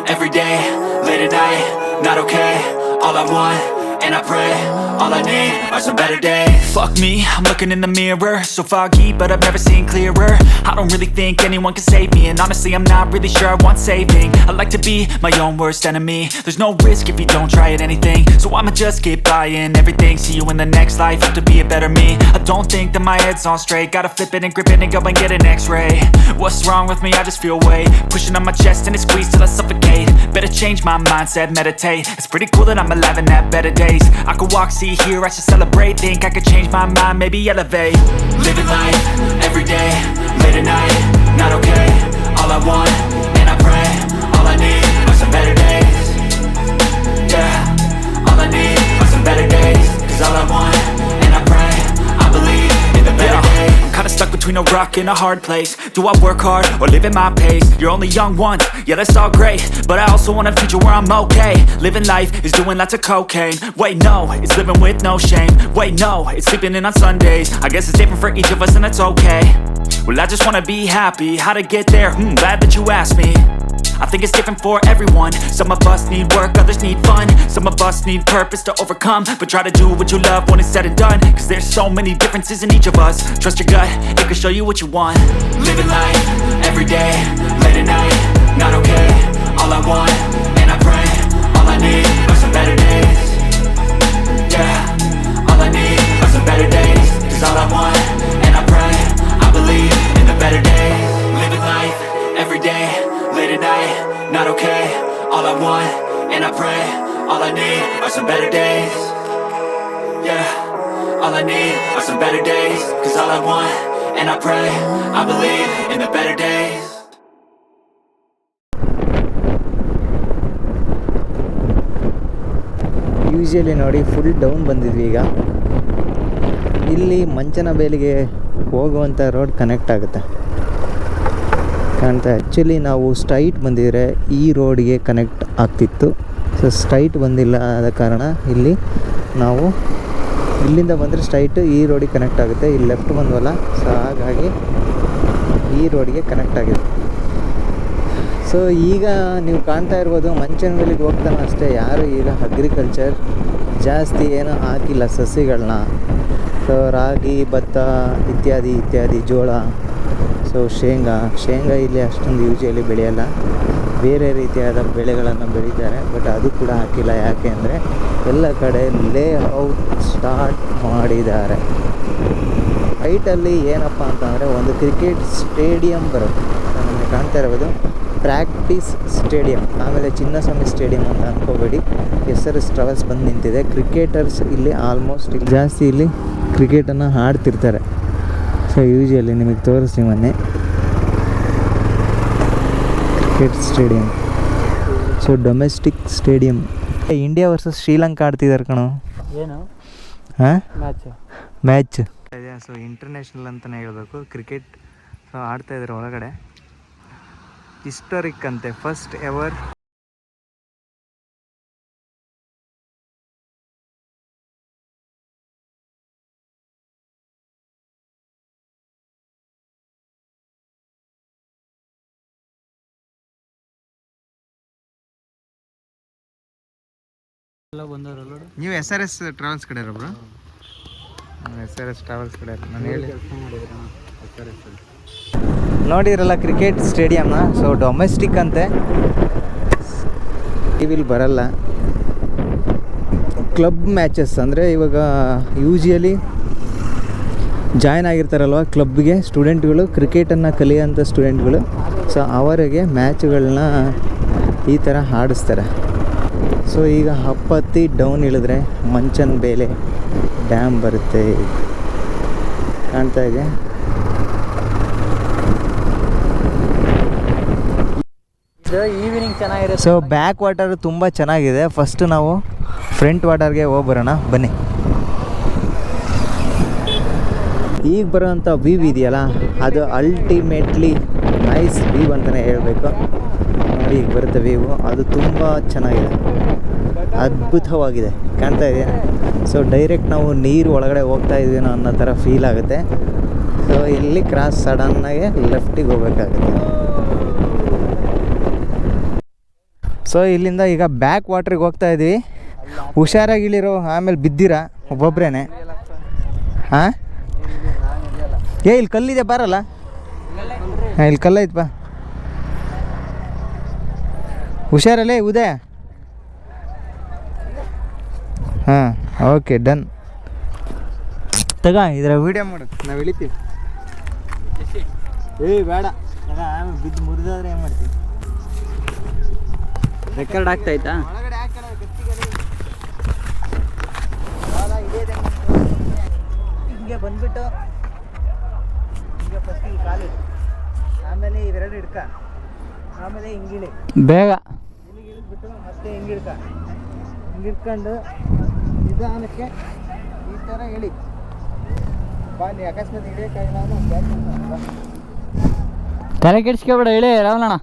every day, late at night, not okay. All I want, and I pray, all I need are some better days. Fuck me, I'm looking in the mirror, so foggy, but I've never seen clearer. I don't really think anyone can save me, and honestly I'm not really sure I want saving. I like to be my own worst enemy. There's no risk if you don't try at anything, so I'ma just keep buying everything. See you in the next life, have to be a better me. I don't think that my head's on straight, gotta flip it and grip it and go and get an x-ray. What's wrong with me? I just feel weight pushing on my chest and it squeezes till I suffocate. Better change my mindset, meditate. It's pretty cool that I'm alive and have better days. I could walk, see, hear, I should celebrate. Think I could change my mind, maybe elevate. Living life, every day, late at night, not okay. All I want, and I pray, all I need are some better days. Yeah, all I need are some better days. Cause all I want, and I pray, I believe in the better days. I'm kinda stuck between a rock and a hard place. Do I work hard or live at my pace? You're only young once, yeah that's all great, but I also want a future where I'm okay. Living life is doing lots of cocaine. Wait no, it's living with no shame. Wait no, it's sleeping in on Sundays. I guess it's different for each of us and that's okay. Well I just wanna be happy, how to get there? Glad that you asked me. I think it's different for everyone. Some of us need work, others need fun. Some of us need purpose to overcome. But try to do what you love when it's said and done. Cause there's so many differences in each of us. Trust your gut, it can show you what you want. Living life, every day, late at night, not okay. All I want, and I pray, all I need are some better days. Yeah, all I need are some better days. Cause all I want, and I pray, I believe in the better days. Living life, every day, late at night, not okay. All I want, and I pray, all I need are some better days. Yeah, all I need are some better days. Cause all I want, and I pray, I believe in the better days. Usually ನೋಡಿ full down ಬಂದಿದ್ವಿ ಈಗ. ಇಲ್ಲಿ ಮಂಚನಬೇಲಿಗೆ ಹೋಗುವಂಥ road connect ಆಗುತ್ತೆ ಕಾಣ್ತಾ. Actually ನಾವು straight ಬಂದಿದ್ರೆ ಈ ರೋಡ್ಗೆ ಕನೆಕ್ಟ್ ಆಗ್ತಿತ್ತು. ಸೊ ಸ್ಟ್ರೈಟ್ ಬಂದಿಲ್ಲ ಆದ ಕಾರಣ ಇಲ್ಲಿ ನಾವು ಇಲ್ಲಿಂದ ಬಂದರೆ ಸ್ಟ್ರೈಟ್ ಈ ರೋಡಿಗೆ ಕನೆಕ್ಟ್ ಆಗುತ್ತೆ. ಇಲ್ಲಿ ಲೆಫ್ಟ್ ಬಂದ್ವಲ್ಲ, ಸೊ ಹಾಗಾಗಿ ಈ ರೋಡ್ಗೆ ಕನೆಕ್ಟ್ ಆಗಿದೆ. ಸೊ ಈಗ ನೀವು ಕಾಣ್ತಾ ಇರ್ಬೋದು ಮಂಚನಬೇಲಿಗೆ ಹೋಗ್ತಾನೆ ಅಷ್ಟೇ ಯಾರು ಈಗ ಅಗ್ರಿಕಲ್ಚರ್ ಜಾಸ್ತಿ ಏನೂ ಹಾಕಿಲ್ಲ ಸಸಿಗಳನ್ನ. ಸೊ ರಾಗಿ, ಭತ್ತ ಇತ್ಯಾದಿ ಜೋಳ, ಸೊ ಶೇಂಗಾ ಇಲ್ಲಿ ಅಷ್ಟೊಂದು ಯೂಶಲಿ ಬೆಳೆಯಲ್ಲ. ಬೇರೆ ರೀತಿಯಾದ ಬೆಳೆಗಳನ್ನು ಬೆಳೀತಾರೆ, ಬಟ್ ಅದು ಕೂಡ ಹಾಕಿಲ್ಲ. ಯಾಕೆ ಅಂದರೆ ಎಲ್ಲ ಕಡೆ ಲೇಔಟ್ ಸ್ಟಾರ್ಟ್ ಮಾಡಿದ್ದಾರೆ. ಹೈಟಲ್ಲಿ ಏನಪ್ಪ ಅಂತಂದರೆ ಒಂದು ಕ್ರಿಕೆಟ್ ಸ್ಟೇಡಿಯಂ ಬರುತ್ತೆ. ನಮಗೆ ಕಾಣ್ತಾ ಇರ್ಬೋದು ಪ್ರಾಕ್ಟೀಸ್ ಸ್ಟೇಡಿಯಂ, ಆಮೇಲೆ ಚಿನ್ನಸ್ವಾಮಿ ಸ್ಟೇಡಿಯಂ ಅಂತ ಅಂದ್ಕೋಬೇಡಿ, SRS ಟ್ರಾವೆಲ್ಸ್ ಬಂದು ನಿಂತಿದೆ. ಕ್ರಿಕೆಟರ್ಸ್ ಇಲ್ಲಿ ಆಲ್ಮೋಸ್ಟ್ ಇಲ್ಲಿ ಜಾಸ್ತಿ ಇಲ್ಲಿ ಕ್ರಿಕೆಟನ್ನು ಆಡ್ತಿರ್ತಾರೆ. ಸೊ ಯೂಶಲಿ ನಿಮಗೆ ತೋರಿಸ್ತೀವಿ ಮೊನ್ನೆ cricket stadium. So domestic stadium. India versus Sri Lanka ಆಡ್ತಿದ್ದಾರೆ ಕಣೋ. ಏನು ಹಾಂ ಮ್ಯಾಚ್ ಇದೆ. ಸೊ ಇಂಟರ್ನ್ಯಾಷನಲ್ ಅಂತಲೇ ಹೇಳಬೇಕು. ಕ್ರಿಕೆಟ್ ಸೊ ಆಡ್ತಾಯಿದ್ದಾರೆ ಒಳಗಡೆ. ಹಿಸ್ಟಾರಿಕ್ ಅಂತೆ, ಫಸ್ಟ್ ಎವರ್. ನೀವು SRS ಟ್ರಾವೆಲ್ಸ್ ಕಡೆ ಇರೋಬ್ರು? SRS ಟ್ರಾವೆಲ್ಸ್ ಕಡೆ ನಾನು ಹೇಳಿ ನೋಡಿದ್ರಲ್ಲ ಕ್ರಿಕೆಟ್ ಸ್ಟೇಡಿಯಮ್ನ. ಸೊ ಡೊಮೆಸ್ಟಿಕ್ ಅಂತೆ, ಟಿವಿಲಿ ಬರಲ್ಲ. ಕ್ಲಬ್ ಮ್ಯಾಚಸ್ ಅಂದರೆ ಇವಾಗ ಯೂಶಲಿ ಜಾಯ್ನ್ ಆಗಿರ್ತಾರಲ್ವ ಕ್ಲಬ್ಗೆ ಸ್ಟೂಡೆಂಟ್ಗಳು, ಕ್ರಿಕೆಟನ್ನು ಕಲಿಯೋಂಥ ಸ್ಟೂಡೆಂಟ್ಗಳು. ಸೊ ಅವರಿಗೆ ಮ್ಯಾಚ್ಗಳನ್ನ ಈ ಥರ ಆಡಿಸ್ತಾರೆ. ಸೊ ಈಗ ಹಪ್ಪತ್ತಿ ಡೌನ್ ಇಳಿದ್ರೆ ಮಂಚನಬೇಲೆ ಡ್ಯಾಮ್ ಬರುತ್ತೆ, ಕಾಣ್ತಾ ಇದೆ. ಈವ್ನಿಂಗ್ ಚೆನ್ನಾಗಿರುತ್ತೆ. ಸೊ ಬ್ಯಾಕ್ ವಾಟರ್ ತುಂಬ ಚೆನ್ನಾಗಿದೆ. ಫಸ್ಟ್ ನಾವು ಫ್ರಂಟ್ ವಾಟರ್ಗೆ ಹೋಗಿ ಬರೋಣ ಬನ್ನಿ. ಈಗ ಬರೋವಂಥ ವ್ಯೂ ಇದೆಯಲ್ಲ ಅದು ಅಲ್ಟಿಮೇಟ್ಲಿ ನೈಸ್ ವ್ಯೂ ಅಂತಲೇ ಹೇಳಬೇಕು. ನೋಡಿ ಈಗ ಬರುತ್ತೆ ವ್ಯೂ, ಅದು ತುಂಬ ಚೆನ್ನಾಗಿದೆ, ಅದ್ಭುತವಾಗಿದೆ, ಕಾಣ್ತಾ ಇದೆಯಾ? ಸೊ ಡೈರೆಕ್ಟ್ ನಾವು ನೀರು ಒಳಗಡೆ ಹೋಗ್ತಾ ಇದ್ದೀನೋ ಅನ್ನೋ ಥರ ಫೀಲ್ ಆಗುತ್ತೆ. ಸೊ ಇಲ್ಲಿ ಕ್ರಾಸ್ ಸಡನ್ನಾಗೆ ಲೆಫ್ಟಿಗೆ ಹೋಗ್ಬೇಕಾಗುತ್ತೆ. ಸೊ ಇಲ್ಲಿಂದ ಈಗ ಬ್ಯಾಕ್ ವಾಟ್ರಿಗೆ ಹೋಗ್ತಾ ಇದ್ದೀವಿ. ಹುಷಾರಾಗಿ ಇಳಿರೋ, ಆಮೇಲೆ ಬಿದ್ದಿರಾ ಒಬ್ಬೊಬ್ರೇನೆ. ಹಾಂ ಇಲ್ಲಿ ಕಲ್ಲಿದೆ ಬಾರಲ್ಲ. ಹಾಂ ಇಲ್ಲಿ ಕಲ್ಲೈತೆ ಬಾ. ಹುಷಾರಲ್ಲೇ ಉದಯ. ಹಾಂ ಓಕೆ ಡನ್. ತಗ ಇದರ ವೀಡಿಯೋ ಮಾಡು, ನಾವು ಇಳಿತೀವಿ. ಬೇಡ ಆಮೇಲೆ ಬಿದ್ದು ಮುರಿದಾದ್ರೆ ಏನು ಮಾಡ್ತೀವಿ? ರೆಕಾರ್ಡ್ ಆಗ್ತಾಯ್ತಾ? ಒಳಗಡೆ ಹಿಂಗೆ ಬಂದ್ಬಿಟ್ಟು ಹಿಂಗೆ ಫಸ್ಟ್ ಈ ಕಾಲಿಡು, ಆಮೇಲೆ ಇವೆರಡು ಹಿಡ್ಕ, ಆಮೇಲೆ ಹಿಂಗಿಳಿ ಬೇಗ ಇಲ್ಲಿಗೆ ಇಳಿದ್ಬಿಟ್ಟು ಮತ್ತೆ ಹಿಂಗಿಡ್ಕ, ಹಿಂಗಿಡ್ಕೊಂಡು ನಿಧಾನಕ್ಕೆ ಈ ಥರ ಇಳಿ ಬಾ. ನೀ ಅಕಸ್ಮಾತ್ ಇಳಿಯೋಕ್ಕಾಗಿಲ್ಲ ಅಂದ್ರೆ ತಲೆ ಕೆಡಿಸ್ಕೊಬೇಡ, ಹೇಳಿ ರಾವಣಣ್ಣ.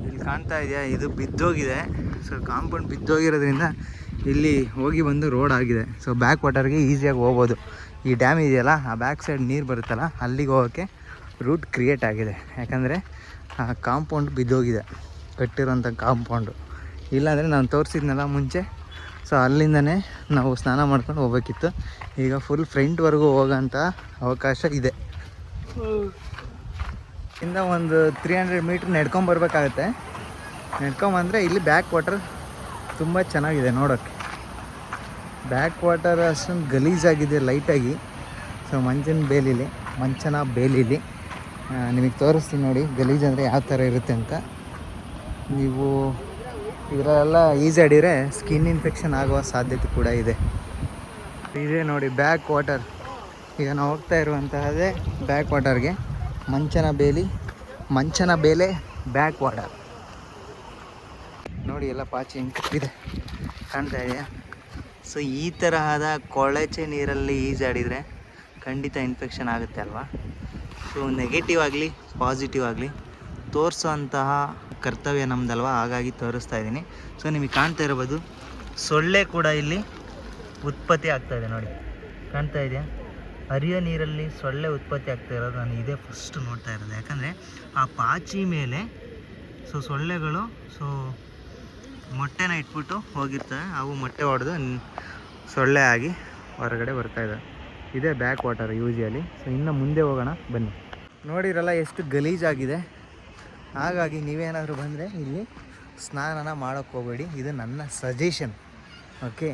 ಇಲ್ಲಿ ಕಾಣ್ತಾ ಇದೆಯಾ, ಇದು ಬಿದ್ದೋಗಿದೆ. ಸೊ ಕಾಂಪೌಂಡ್ ಬಿದ್ದೋಗಿರೋದ್ರಿಂದ ಇಲ್ಲಿ ಹೋಗಿ ಬಂದು ರೋಡ್ ಆಗಿದೆ. ಸೊ ಬ್ಯಾಕ್ ವಾಟರ್ಗೆ ಈಸಿಯಾಗಿ ಹೋಗ್ಬೋದು. ಈ ಡ್ಯಾಮ್ ಇದೆಯಲ್ಲ, ಆ ಬ್ಯಾಕ್ ಸೈಡ್ ನೀರು ಬರುತ್ತಲ್ಲ, ಅಲ್ಲಿಗೆ ಹೋಗೋಕ್ಕೆ ರೂಟ್ ಕ್ರಿಯೇಟ್ ಆಗಿದೆ. ಯಾಕಂದರೆ ಆ ಕಾಂಪೌಂಡ್ ಬಿದ್ದೋಗಿದೆ, ಕಟ್ಟಿರೋಂಥ ಕಾಂಪೌಂಡು. ಇಲ್ಲಾಂದರೆ ನಾನು ತೋರಿಸಿದ್ನಲ್ಲ ಮುಂಚೆ, ಸೊ ಅಲ್ಲಿಂದನೇ ನಾವು ಸ್ನಾನ ಮಾಡ್ಕೊಂಡು ಹೋಗ್ಬೇಕಿತ್ತು. ಈಗ ಫುಲ್ ಫ್ರಂಟ್ವರೆಗೂ ಹೋಗೋಂಥ ಅವಕಾಶ ಇದೆ. ಇಂದ ಒಂದು 300 ಮೀಟ್ರ್ ನಡ್ಕೊಂಬರ್ಬೇಕಾಗತ್ತೆ. ನಡ್ಕೊಂಬಂದರೆ ಇಲ್ಲಿ ಬ್ಯಾಕ್ ವಾಟರ್ ತುಂಬ ಚೆನ್ನಾಗಿದೆ ನೋಡೋಕ್ಕೆ. ಬ್ಯಾಕ್ ವಾಟರ್ ಅಷ್ಟೊಂದು ಗಲೀಜಾಗಿದೆ ಲೈಟಾಗಿ. ಸೊ ಮಂಚನ ಬೇಲಿಲಿ ನಿಮಗೆ ತೋರಿಸ್ತೀನಿ ನೋಡಿ ಗಲೀಜು ಅಂದರೆ ಯಾವ ಥರ ಇರುತ್ತೆ ಅಂತ. ನೀವು ಇದರೆಲ್ಲ ಈಜಾಡಿದರೆ ಸ್ಕಿನ್ ಇನ್ಫೆಕ್ಷನ್ ಆಗುವ ಸಾಧ್ಯತೆ ಕೂಡ ಇದೆ. ಇದೇ ನೋಡಿ ಬ್ಯಾಕ್ ವಾಟರ್. ಈಗ ನಾವು ಹೋಗ್ತಾ ಇರುವಂತಹದ್ದೇ ಬ್ಯಾಕ್ ವಾಟರ್ಗೆ. ಮಂಚನ ಬೇಲೆ ಬ್ಯಾಕ್ ವಾಟರ್ ನೋಡಿ. ಎಲ್ಲ ಪಾಚಿ ಹೆಂಗೆ ಕಟ್ಟಿದೆ ಕಾಣ್ತಾ ಇದೆಯಾ? ಸೊ ಈ ತರಹದ ಕೊಳಚೆ ನೀರಲ್ಲಿ ಈಜಾಡಿದರೆ ಖಂಡಿತ ಇನ್ಫೆಕ್ಷನ್ ಆಗುತ್ತೆ ಅಲ್ವಾ? ಸೊ ನೆಗೆಟಿವ್ ಆಗಲಿ ಪಾಸಿಟಿವ್ ಆಗಲಿ ತೋರಿಸೋಂತಹ ಕರ್ತವ್ಯ ನಮ್ಮದಲ್ವ, ಹಾಗಾಗಿ ತೋರಿಸ್ತಾ ಇದ್ದೀನಿ. ಸೊ ನಿಮಗೆ ಕಾಣ್ತಾ ಇರ್ಬೋದು, ಸೊಳ್ಳೆ ಕೂಡ ಇಲ್ಲಿ ಉತ್ಪತ್ತಿ ಆಗ್ತಾಯಿದೆ ನೋಡಿ, ಕಾಣ್ತಾ ಇದೆಯಾ? ಹರಿಯೋ ನೀರಲ್ಲಿ ಸೊಳ್ಳೆ ಉತ್ಪತ್ತಿ ಆಗ್ತಾ ಇರೋದು ನಾನು ಇದೇ ಫಸ್ಟ್ ನೋಡ್ತಾ ಇರೋದು. ಯಾಕಂದರೆ ಆ ಪಾಚಿ ಮೇಲೆ ಸೊಳ್ಳೆಗಳು ಮೊಟ್ಟೆನ ಇಟ್ಬಿಟ್ಟು ಹೋಗಿರ್ತವೆ. ಅವು ಮೊಟ್ಟೆ ಹೊಡೆದು ಸೊಳ್ಳೆ ಆಗಿ ಹೊರಗಡೆ ಬರ್ತಾಯಿದೆ. ಇದೇ ಬ್ಯಾಕ್ ವಾಟರ್ ಯೂಶಿಯಲಿ. ಸೊ ಇನ್ನು ಮುಂದೆ ಹೋಗೋಣ ಬನ್ನಿ. ನೋಡಿರಲ್ಲ ಎಷ್ಟು ಗಲೀಜಾಗಿದೆ. ಹಾಗಾಗಿ ನೀವೇನಾದರೂ ಬಂದರೆ ಇಲ್ಲಿ ಸ್ನಾನ ಮಾಡೋಕ್ಕೆ ಹೋಗಬೇಡಿ. ಇದು ನನ್ನ ಸಜೆಷನ್, ಓಕೆ?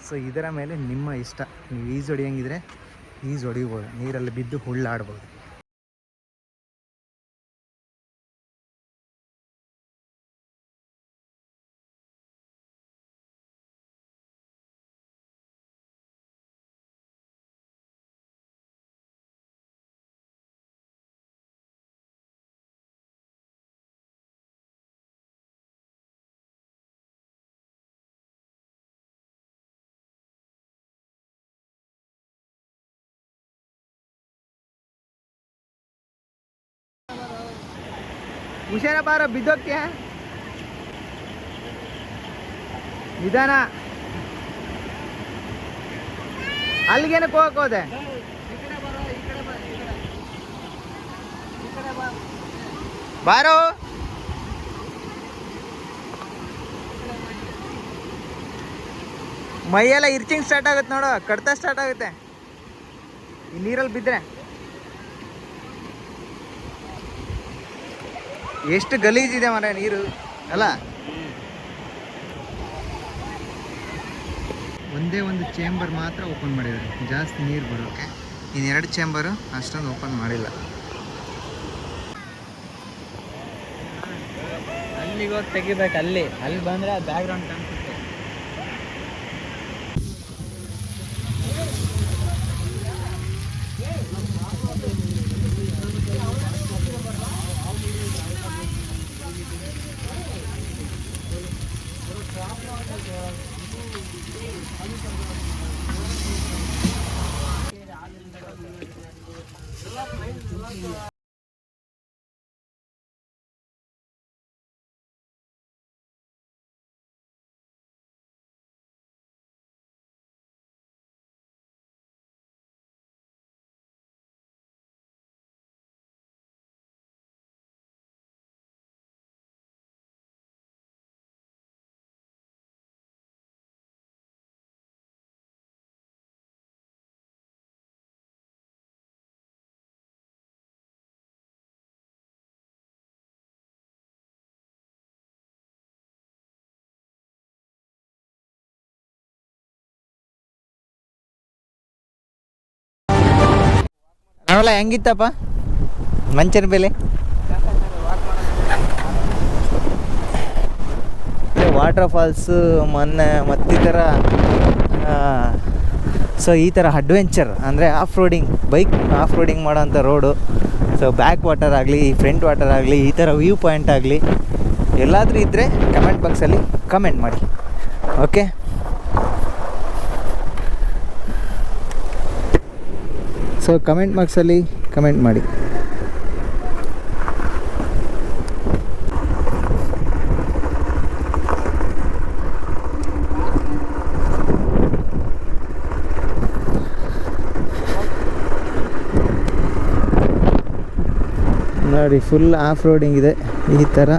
ಸೊ ಇದರ ಮೇಲೆ ನಿಮ್ಮ ಇಷ್ಟ. ನೀವು ಈಜು ಹೊಡಿಯೋಂಗಿದ್ರೆ ಈಜು ಹೊಡಿಬೋದು, ನೀರಲ್ಲಿ ಬಿದ್ದು ಹುಳ್ಳಾಡ್ಬೋದು. ಹುಷಾರ ಬಾರ, ಬಿದ್ದೋಗ್ತೀಯ ನಿಧಾನ. ಅಲ್ಲಿಗೇನಕ್ಕೆ ಹೋಗೋದೆ? ಬಾರೋ. ಮೈಯೆಲ್ಲ ಇರ್ಚಿಂಗ್ ಸ್ಟಾರ್ಟ್ ಆಗುತ್ತೆ ನೋಡು, ಕಡ್ತ ಸ್ಟಾರ್ಟ್ ಆಗುತ್ತೆ ಈ ನೀರಲ್ಲಿ ಬಿದ್ದರೆ. ಎಷ್ಟು ಗಲೀಜಿದೆ ಮರ ನೀರು ಅಲ್ಲ? ಒಂದೇ ಒಂದು ಚೇಂಬರ್ ಮಾತ್ರ ಓಪನ್ ಮಾಡಿದ್ದಾರೆ ಜಾಸ್ತಿ ನೀರು ಬರೋಕ್ಕೆ. ಇನ್ನೆರಡು ಚೇಂಬರು ಅಷ್ಟೊಂದು ಓಪನ್ ಮಾಡಿಲ್ಲ. ಅಲ್ಲಿಗೆ ಹೋಗಿ ತೆಗಿಬೇಕು. ಅಲ್ಲಿ ಬಂದರೆ ಬ್ಯಾಕ್ಗ್ರೌಂಡ್ ಕಾಣಿಸುತ್ತೆ. ಧವಲ ಹೆಂಗಿತ್ತಪ್ಪ ಮಂಚನ ಬೆಲೆ? ವಾಟರ್ ಫಾಲ್ಸು ಮತ್ತು ಈ ಥರ ಸೊ ಈ ಥರ ಅಡ್ವೆಂಚರ್ ಅಂದರೆ off roading, bike off roading ಮಾಡೋಂಥ ರೋಡು. ಸೊ ಬ್ಯಾಕ್ ವಾಟರ್ ಆಗಲಿ, ಫ್ರಂಟ್ ವಾಟರ್ ಆಗಲಿ, ಈ ಥರ ವ್ಯೂ ಪಾಯಿಂಟ್ ಆಗಲಿ ಎಲ್ಲಾದರೂ ಇದ್ದರೆ ಕಮೆಂಟ್ ಬಾಕ್ಸಲ್ಲಿ ಕಮೆಂಟ್ ಮಾಡಿ. ಓಕೆ, ಸೊ ಕಮೆಂಟ್ ಬಾಕ್ಸಲ್ಲಿ ಕಮೆಂಟ್ ಮಾಡಿ. ನೋಡಿ ಫುಲ್ ಆಫ್ ರೋಡಿಂಗ್ ಇದೆ ಈ ಥರ.